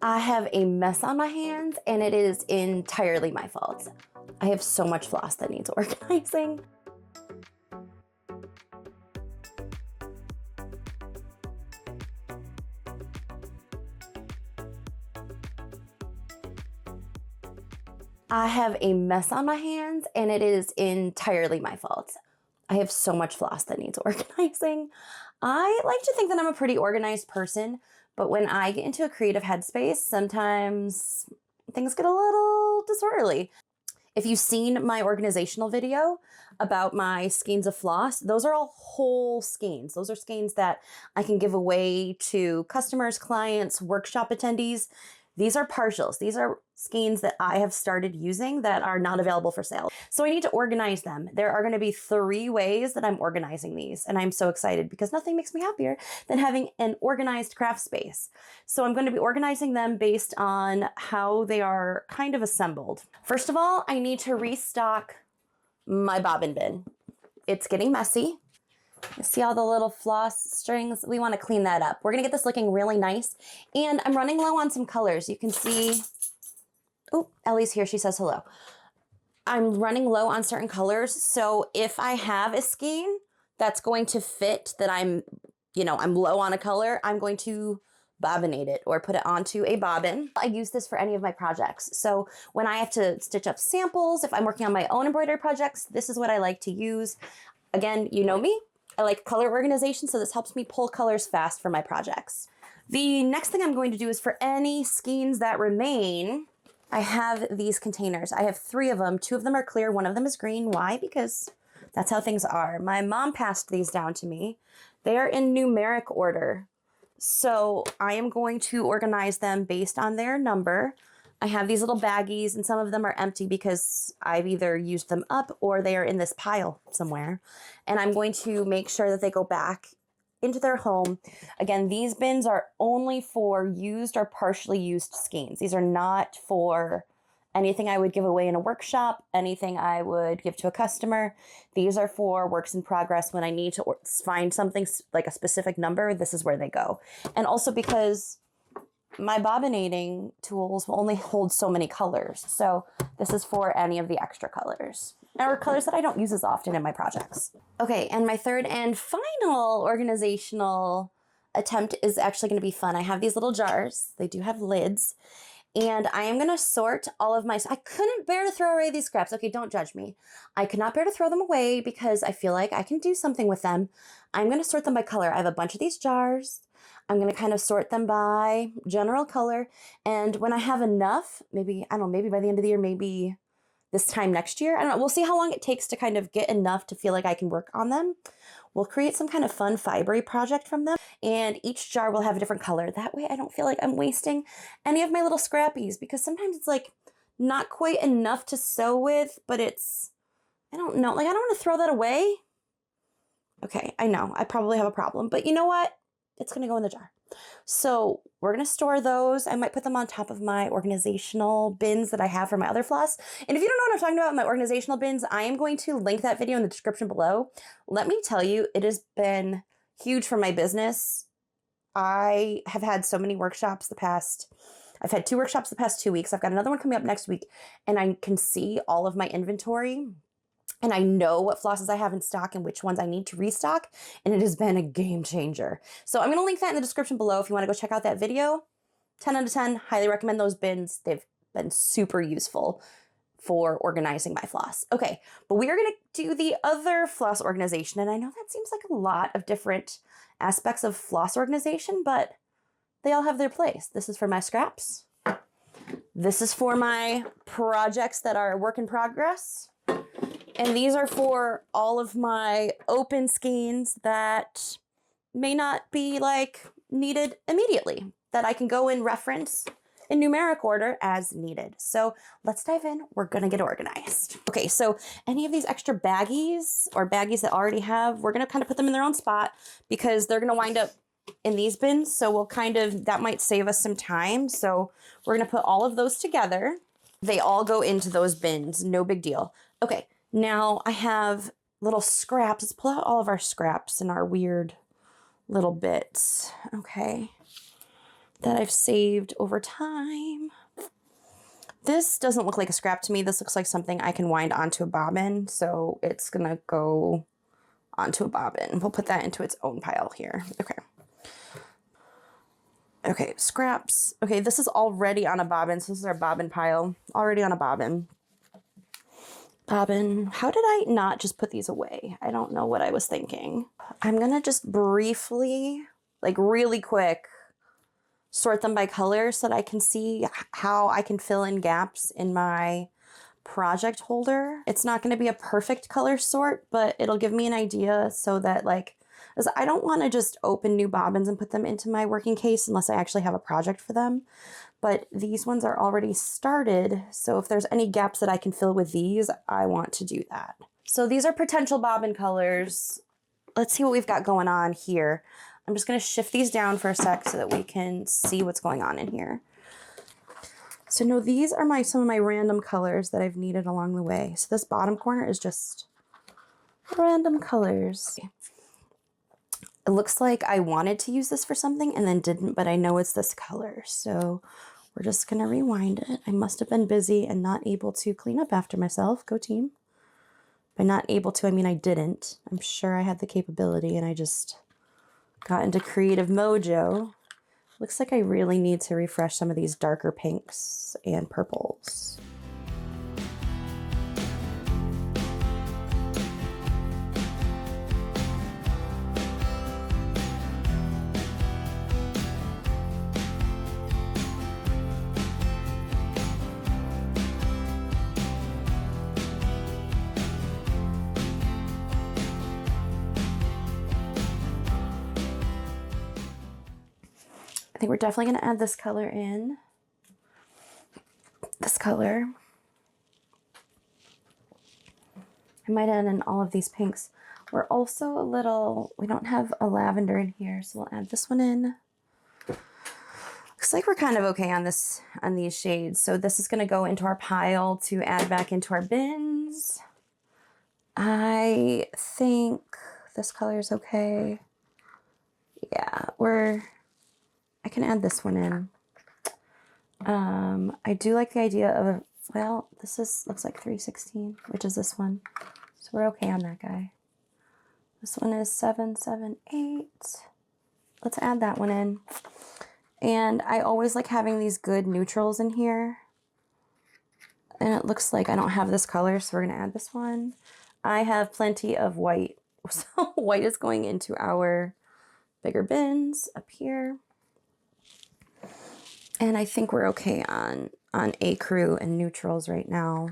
I have a mess on my hands and it is entirely my fault. I have so much floss that needs organizing. I have a mess on my hands and it is entirely my fault. I have so much floss that needs organizing. I like to think that I'm a pretty organized person, but when I get into a creative headspace, sometimes things get a little disorderly. If you've seen my organizational video about my skeins of floss, those are all whole skeins. Those are skeins that I can give away to customers, clients, workshop attendees. These are partials. These are skeins that I have started using that are not available for sale. So I need to organize them. There are going to be 3 ways that I'm organizing these. And I'm so excited because nothing makes me happier than having an organized craft space. So I'm going to be organizing them based on how they are kind of assembled. First of all, I need to restock my bobbin bin. It's getting messy. See all the little floss strings? We want to clean that up. We're going to get this looking really nice. And I'm running low on some colors. You can see, oh, Ellie's here. She says hello. I'm running low on certain colors. So if I have a skein that's going to fit that I'm low on a color, I'm going to bobbinate it or put it onto a bobbin. I use this for any of my projects. So when I have to stitch up samples, if I'm working on my own embroidery projects, this is what I like to use. Again, you know me. I like color organization, so this helps me pull colors fast for my projects. The next thing I'm going to do is for any skeins that remain, I have these containers. I have 3 of them. 2 of them are clear, 1 of them is green. Why? Because that's how things are. My mom passed these down to me. They are in numeric order. So I am going to organize them based on their number. I have these little baggies and some of them are empty because I've either used them up or they are in this pile somewhere. And I'm going to make sure that they go back into their home. Again, these bins are only for used or partially used skeins. These are not for anything I would give away in a workshop, anything I would give to a customer. These are for works in progress. When I need to find something like a specific number, this is where they go. And also because my bobbinating tools will only hold so many colors. So this is for any of the extra colors or colors that I don't use as often in my projects. Okay, and my third and final organizational attempt is actually going to be fun. I have these little jars. They do have lids. And I am going to sort all of my... I couldn't bear to throw away these scraps. Okay, don't judge me. I could not bear to throw them away because I feel like I can do something with them. I'm going to sort them by color. I have a bunch of these jars. I'm going to kind of sort them by general color. And when I have enough, maybe, I don't know, maybe by the end of the year, maybe this time next year, I don't know. We'll see how long it takes to kind of get enough to feel like I can work on them. We'll create some kind of fun fibery project from them. And each jar will have a different color. That way I don't feel like I'm wasting any of my little scrappies because sometimes it's like not quite enough to sew with, but it's, I don't know, like I don't want to throw that away. Okay, I know, I probably have a problem, but you know what? It's going to go in the jar. So we're going to store those. I might put them on top of my organizational bins that I have for my other floss. And if you don't know what I'm talking about, my organizational bins, I am going to link that video in the description below. Let me tell you, it has been huge for my business. I have had so many workshops I've had 2 workshops the past 2 weeks. I've got another one coming up next week and I can see all of my inventory. And I know what flosses I have in stock and which ones I need to restock. And it has been a game changer. So I'm going to link that in the description below if you want to go check out that video. 10 out of 10, highly recommend those bins. They've been super useful for organizing my floss. Okay, but we are going to do the other floss organization. And I know that seems like a lot of different aspects of floss organization, but they all have their place. This is for my scraps. This is for my projects that are work in progress. And these are for all of my open skeins that may not be like needed immediately, that I can go and reference in numeric order as needed. So let's dive in. We're going to get organized. Okay, so any of these extra baggies or baggies that already have, we're going to kind of put them in their own spot because they're going to wind up in these bins. So we'll that might save us some time. So we're going to put all of those together. They all go into those bins. No big deal. Okay. Now I have little scraps. Let's pull out all of our scraps and our weird little bits. Okay. that I've saved over time. This doesn't look like a scrap to me. This looks like something I can wind onto a bobbin. So it's gonna go onto a bobbin. We'll put that into its own pile here. Okay. Okay, scraps. Okay, this is already on a bobbin. So this is our bobbin pile. Already on a bobbin. Bobbin. How did I not just put these away? I don't know what I was thinking. I'm gonna just briefly, like really quick, sort them by color so that I can see how I can fill in gaps in my project holder. It's not going to be a perfect color sort, but it'll give me an idea so that like, as I don't want to just open new bobbins and put them into my working case unless I actually have a project for them. But these ones are already started. So if there's any gaps that I can fill with these, I want to do that. So these are potential bobbin colors. Let's see what we've got going on here. I'm just going to shift these down for a sec so that we can see what's going on in here. So no, these are some of my random colors that I've needed along the way. So this bottom corner is just random colors. It looks like I wanted to use this for something and then didn't, but I know it's this color. So we're just going to rewind it. I must have been busy and not able to clean up after myself. Go team. By not able to, I mean I didn't. I'm sure I had the capability and I just got into creative mojo. Looks like I really need to refresh some of these darker pinks and purples. I think we're definitely going to add this color in. This color. I might add in all of these pinks. We're also we don't have a lavender in here, so we'll add this one in. Looks like we're kind of okay on these shades. So this is going to go into our pile to add back into our bins. I think this color is okay. Yeah, I can add this one in. I do like the idea of, well, looks like 316, which is this one. So we're okay on that guy. This one is 778. Let's add that one in. And I always like having these good neutrals in here. And it looks like I don't have this color, so we're gonna add this one. I have plenty of white. So white is going into our bigger bins up here. And I think we're okay on ecru and neutrals right now.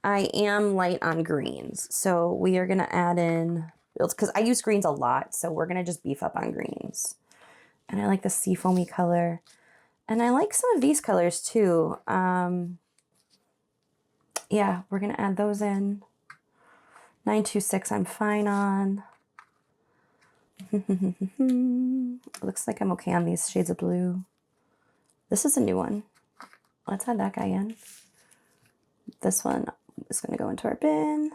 I am light on greens. So we are gonna add in, because I use greens a lot, so we're gonna just beef up on greens. And I like the seafoamy color. And I like some of these colors too. Yeah, we're gonna add those in. 926 I'm fine on. Looks like I'm okay on these shades of blue. This is a new one. Let's add that guy in. This one is going to go into our bin.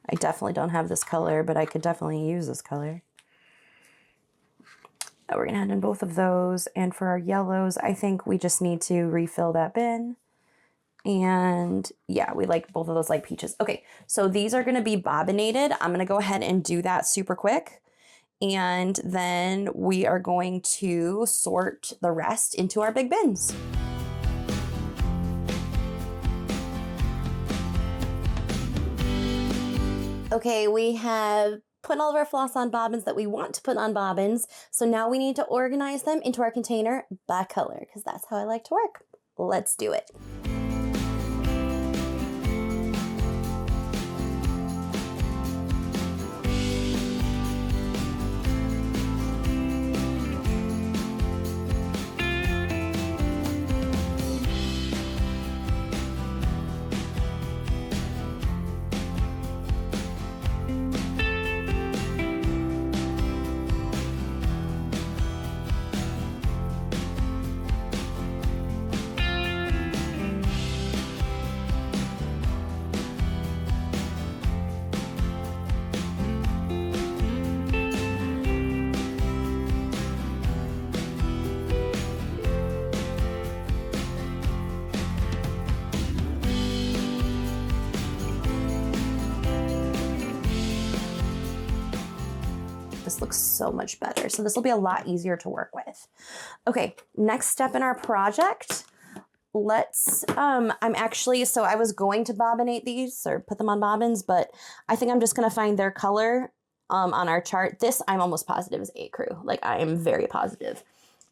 I definitely don't have this color, but I could definitely use this color. We're going to add in both of those. And for our yellows, I think we just need to refill that bin. And yeah, we like both of those light peaches. Okay, so these are going to be bobbinated. I'm going to go ahead and do that super quick. And then we are going to sort the rest into our big bins. Okay, we have put all of our floss on bobbins that we want to put on bobbins. So now we need to organize them into our container by color, because that's how I like to work. Let's do it. looks so much better. So this will be a lot easier to work with. Okay, next step in our project. Let's, I'm actually, so I was going to bobbinate these or put them on bobbins, but I think I'm just going to find their color on our chart. This I'm almost positive is ecru. Like I am very positive.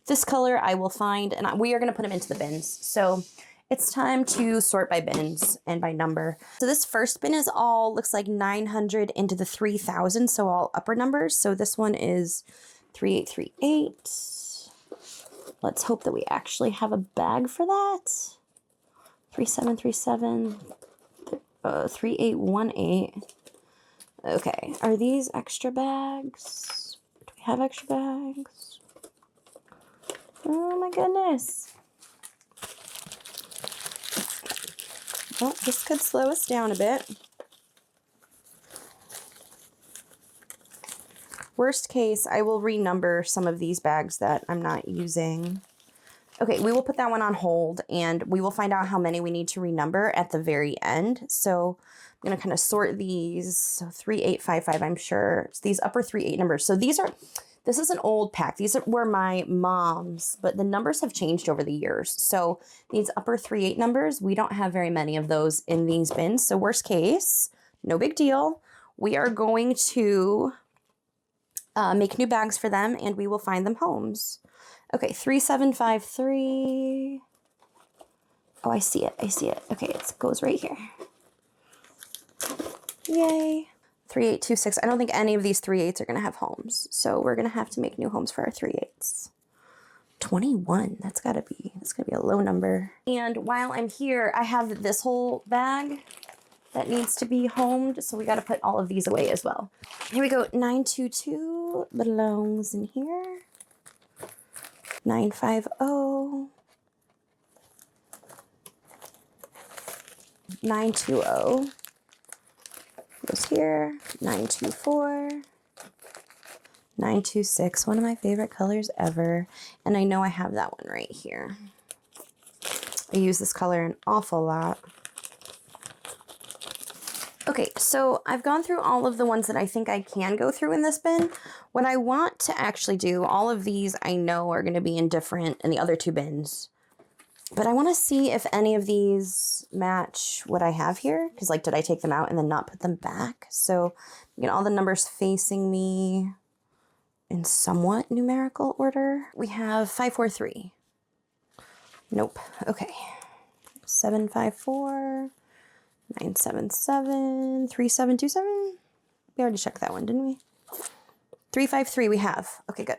This color I will find, and we are going to put them into the bins. So it's time to sort by bins and by number. So this first bin is all, looks like 900 into the 3000. So all upper numbers. So this one is 3838. Let's hope that we actually have a bag for that. 3737, 3818. Okay, are these extra bags? Do we have extra bags? Oh my goodness. Well, this could slow us down a bit. Worst case, I will renumber some of these bags that I'm not using. Okay, we will put that one on hold and we will find out how many we need to renumber at the very end. So I'm going to kind of sort these. So 3855, I'm sure. It's these upper 38 numbers. So this is an old pack. These were my mom's, but the numbers have changed over the years. So these upper 38 numbers, we don't have very many of those in these bins. So worst case, no big deal. We are going to make new bags for them, and we will find them homes. Okay, 3753. Oh, I see it. I see it. Okay, it goes right here. Yay. 3826. I don't think any of these 38s are going to have homes, so we're going to have to make new homes for our 38s. 21. That's got to be a low number. And while I'm here, I have this whole bag that needs to be homed, so we got to put all of these away as well. Here we go. 922 belongs in here. 950. 920 goes here. 924. 926, one of my favorite colors ever. And I know I have that one right here. I use this color an awful lot. Okay, so I've gone through all of the ones that I think I can go through in this bin. What I want to actually do, all of these I know are going to be in the other two bins. But I want to see if any of these match what I have here. Because, like, did I take them out and then not put them back? So, you get all the numbers facing me in somewhat numerical order. We have 543. Nope. Okay. 754. 977, 3727. We already checked that one, didn't we? 353 we have. Okay, good.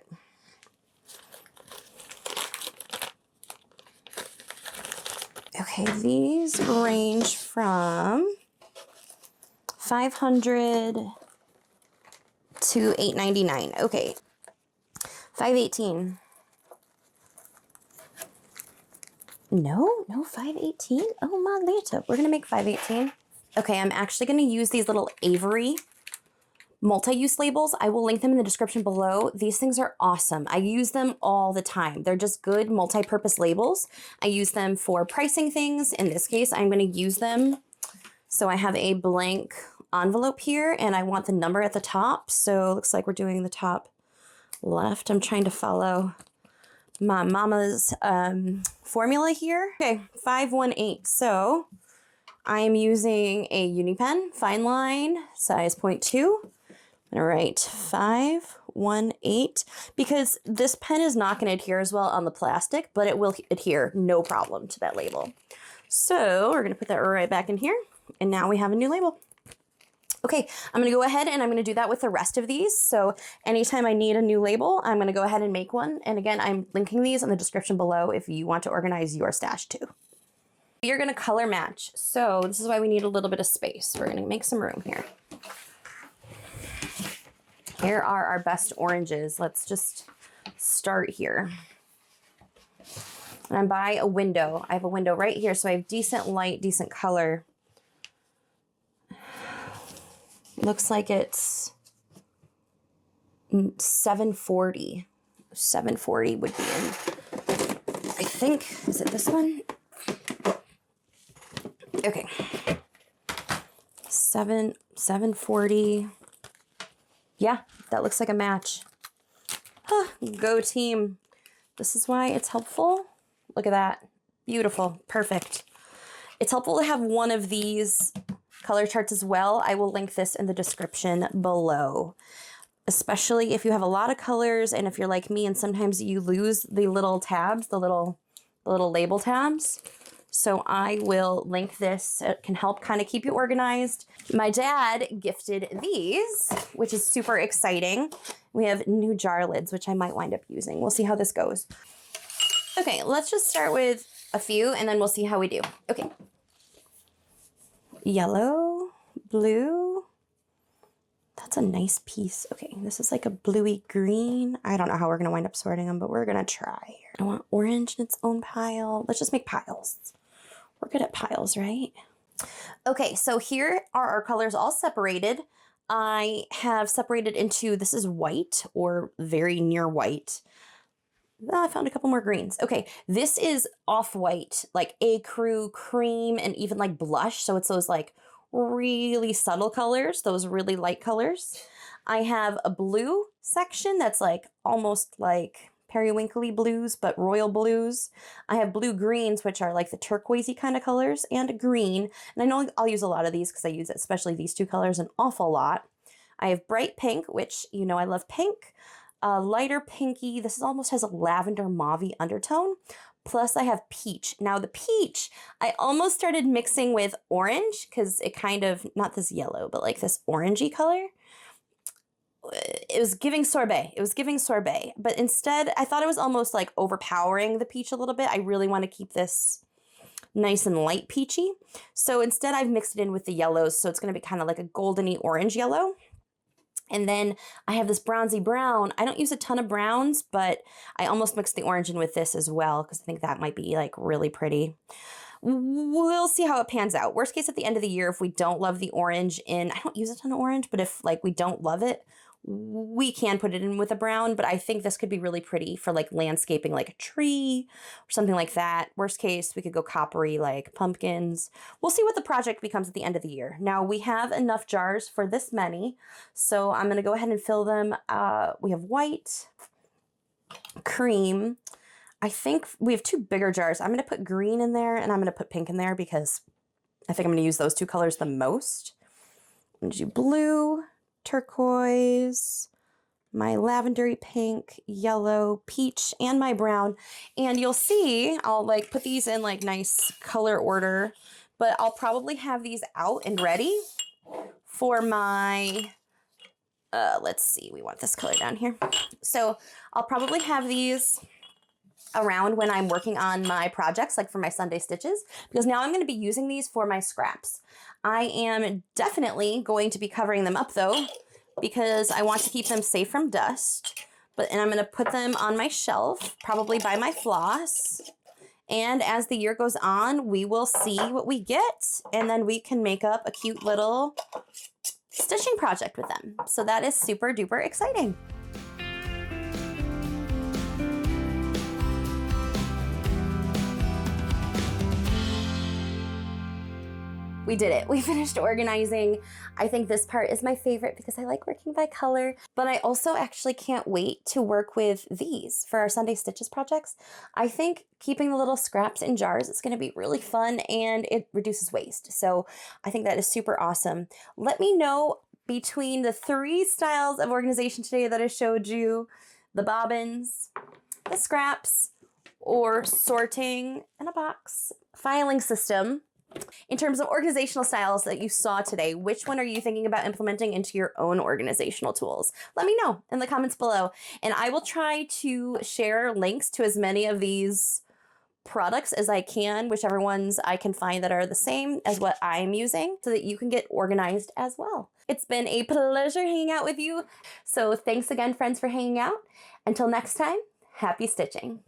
Okay, these range from 500 to 899. Okay. 518. No, 518. Oh my Lanta. We're going to make 518. Okay, I'm actually going to use these little Avery multi-use labels. I will link them in the description below. These things are awesome. I use them all the time. They're just good multi-purpose labels. I use them for pricing things. In this case, I'm going to use them. So I have a blank envelope here and I want the number at the top. So it looks like we're doing the top left. I'm trying to follow my mama's formula here. Okay, 518. So I am using a uni pen, fine line, size 0.2. I'm gonna write 518 because this pen is not gonna adhere as well on the plastic, but it will adhere no problem to that label. So we're gonna put that right back in here, and now we have a new label. Okay, I'm gonna go ahead and I'm gonna do that with the rest of these. So anytime I need a new label, I'm gonna go ahead and make one. And again, I'm linking these in the description below if you want to organize your stash too. You're gonna color match. So this is why we need a little bit of space. We're gonna make some room here. Here are our best oranges. Let's just start here. And I'm by a window. I have a window right here, so I have decent light, decent color. Looks like it's 740. 740 would be in, I think, is it this one? Okay. 740. Yeah, that looks like a match. Huh, go team. This is why it's helpful. Look at that. Beautiful. Perfect. It's helpful to have one of these color charts as well. I will link this in the description below, especially if you have a lot of colors and if you're like me and sometimes you lose the little tabs, the little label tabs. So I will link this. It can help kind of keep you organized. My dad gifted these, which is super exciting. We have new jar lids, which I might wind up using. We'll see how this goes. Okay, let's just start with a few and then we'll see how we do. Okay. Yellow, blue. That's a nice piece. Okay, this is like a bluey green. I don't know how we're gonna wind up sorting them, but we're gonna try. I want orange in its own pile. Let's just make piles. We're good at piles, right? Okay, so here are our colors all separated. I have separated into, this is white or very near white. Oh, I found a couple more greens. Okay, this is off-white, like ecru, cream, and even like blush. So it's those like really subtle colors, those really light colors. I have a blue section that's like almost like periwinkly blues, but royal blues. I have blue greens, which are like the turquoisey kind of colors, and green. And I know I'll use a lot of these because I use especially these two colors an awful lot. I have bright pink, which you know I love pink. Lighter pinky. This almost has a lavender mauve-y undertone. Plus I have peach. Now the peach, I almost started mixing with orange because it kind of, not this yellow, but like this orangey color. It was giving sorbet. It was giving sorbet. But instead, I thought it was almost like overpowering the peach a little bit. I really want to keep this nice and light peachy. So instead, I've mixed it in with the yellows. So it's going to be kind of like a goldeny orange yellow. And then I have this bronzy brown. I don't use a ton of browns, but I almost mixed the orange in with this as well because I think that might be like really pretty. We'll see how it pans out. Worst case at the end of the year, if we don't love the orange in, I don't use a ton of orange, but if like we don't love it, we can put it in with a brown, but I think this could be really pretty for like landscaping, like a tree or something like that. Worst case, we could go coppery like pumpkins. We'll see what the project becomes at the end of the year. Now we have enough jars for this many, so I'm gonna go ahead and fill them. We have white, cream. I think we have two bigger jars. I'm gonna put green in there and I'm gonna put pink in there because I think I'm gonna use those two colors the most. I'm gonna do blue, turquoise, my lavendery pink, yellow, peach, and my brown. And you'll see, I'll like put these in like nice color order, but I'll probably have these out and ready for my, let's see, we want this color down here. So I'll probably have these around when I'm working on my projects, like for my Sunday stitches, because now I'm going to be using these for my scraps. I am definitely going to be covering them up though, because I want to keep them safe from dust. And I'm going to put them on my shelf, probably by my floss. And as the year goes on, we will see what we get, and then we can make up a cute little stitching project with them. So that is super duper exciting. We did it. We finished organizing. I think this part is my favorite because I like working by color, but I also actually can't wait to work with these for our Sunday Stitches projects. I think keeping the little scraps in jars is going to be really fun and it reduces waste. So I think that is super awesome. Let me know between the 3 styles of organization today that I showed you, the bobbins, the scraps, or sorting in a box, filing system. In terms of organizational styles that you saw today, which one are you thinking about implementing into your own organizational tools? Let me know in the comments below. And I will try to share links to as many of these products as I can, whichever ones I can find that are the same as what I'm using, so that you can get organized as well. It's been a pleasure hanging out with you. So thanks again, friends, for hanging out. Until next time, happy stitching.